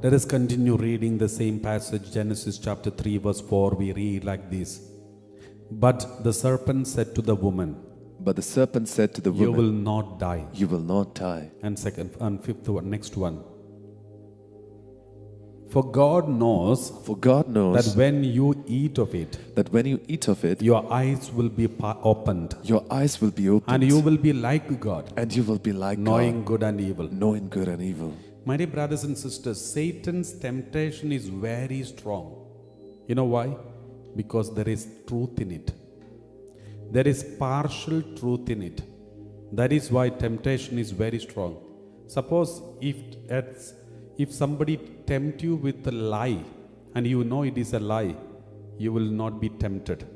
Let us continue reading the same passage, Genesis chapter 3 verse 4. We read like this. But the serpent said to the woman, But the serpent said to the you woman, will not die. You will not die. And fifth one, next one. For God knows For God knows that when you eat of it, that when you eat of it, your eyes will be opened, your eyes will be opened, and you will be like God, and you will be like knowing God, good and evil. knowing good and evil. My dear brothers and sisters, Satan's temptation is very strong. You know why? Because there is truth in it. There is partial truth in it. That is why temptation is very strong. Suppose if somebody tempt you with a lie, and you know it is a lie, you will not be tempted.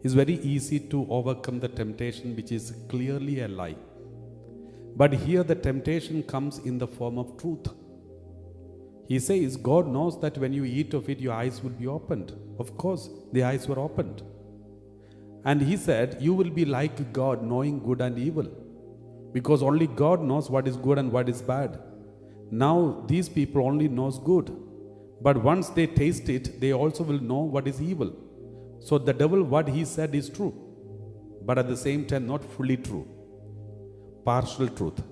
It's very easy to overcome the temptation which is clearly a lie. But here the temptation comes in the form of truth. He says, God knows that when you eat of it, your eyes will be opened. Of course, the eyes were opened. And he said, you will be like God, knowing good and evil. Because only God knows what is good and what is bad. Now, these people only knows good. But once they taste it, they also will know what is evil. So the devil, what he said is true. But at the same time, not fully true. Partial truth.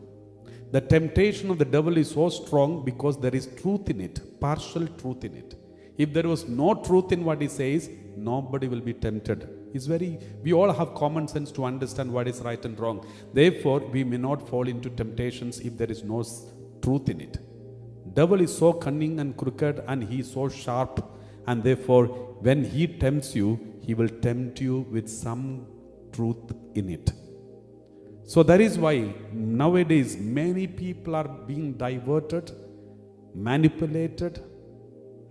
The temptation of the devil is so strong because there is truth in it, partial truth in it. If there was no truth in what he says, nobody will be tempted. We all have common sense to understand what is right and wrong. Therefore, we may not fall into temptations if there is no truth in it. Devil is so cunning and crooked, and he is so sharp, and therefore, when he tempts you, he will tempt you with some truth in it. So that is why nowadays many people are being diverted, manipulated,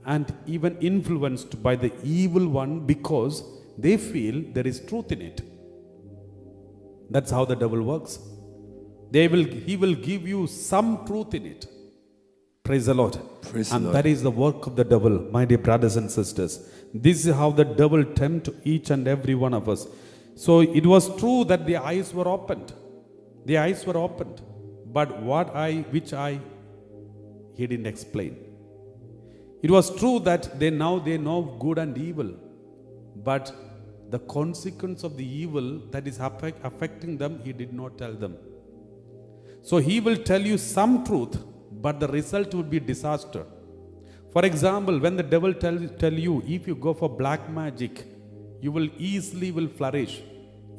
and even influenced by the evil one because they feel there is truth in it. That's how the devil works. He will give you some truth in it. Praise the Lord. Praise the and Lord. that is the work of the devil, my dear brothers and sisters. This is how the devil tempts each and every one of us. So it was true that the eyes were opened. The eyes were opened. But which eye, he didn't explain. It was true that they know good and evil. But the consequence of the evil that is affecting them, he did not tell them. So he will tell you some truth, but the result will be disaster. For example, when the devil tell you, if you go for black magic, you will easily flourish.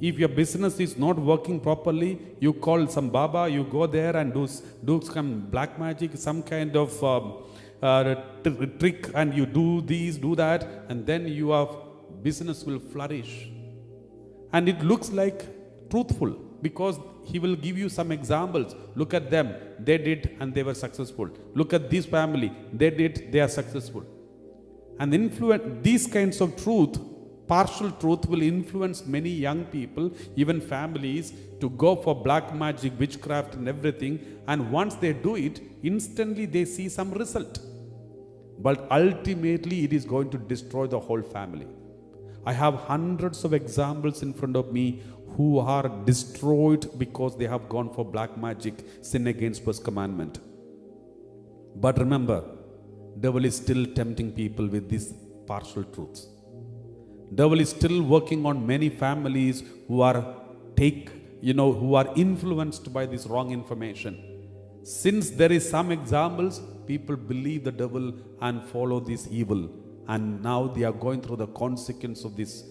If your business is not working properly, you call some Baba, you go there and do some black magic, some kind of trick, and you do this, do that, and then your business will flourish. And it looks like truthful because he will give you some examples. Look at them, they did and they were successful. Look at this family, they did, they are successful. And these kinds of truth, partial truth, will influence many young people, even families, to go for black magic, witchcraft and everything. And once they do it, instantly they see some result. But ultimately it is going to destroy the whole family. I have hundreds of examples in front of me who are destroyed because they have gone for black magic, sin against first commandment. But remember, devil is still tempting people with these partial truths. Devil is still working on many families who are influenced by this wrong information. Since there is some examples, people believe the devil and follow this evil. And now they are going through the consequence of this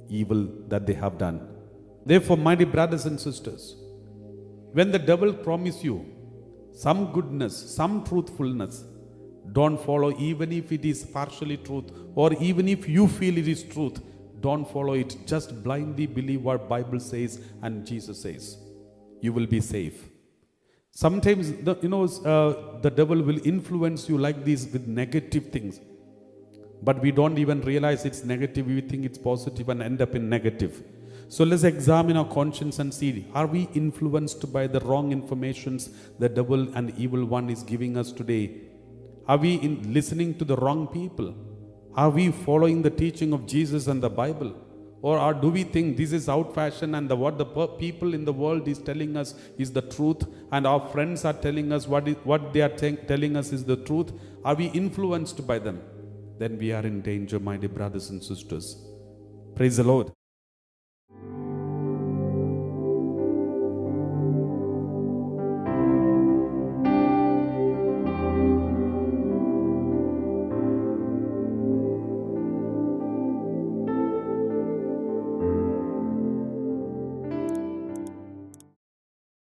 evil that they have done. Therefore, my dear brothers and sisters, when the devil promises you some goodness, some truthfulness, don't follow, even if it is partially truth, or even if you feel it is truth, don't follow it. Just blindly believe what Bible says and Jesus says. You will be safe. Sometimes the devil will influence you like this with negative things. But we don't even realize it's negative. We think it's positive and end up in negative. So let's examine our conscience and see, are we influenced by the wrong informations the devil and evil one is giving us today? Are we listening to the wrong people? Are we following the teaching of Jesus and the Bible? Or do we think this is out fashion and what the people in the world is telling us is the truth, and our friends are telling us what they are telling us is the truth? Are we influenced by them? Then we are in danger, my dear brothers and sisters. Praise the Lord.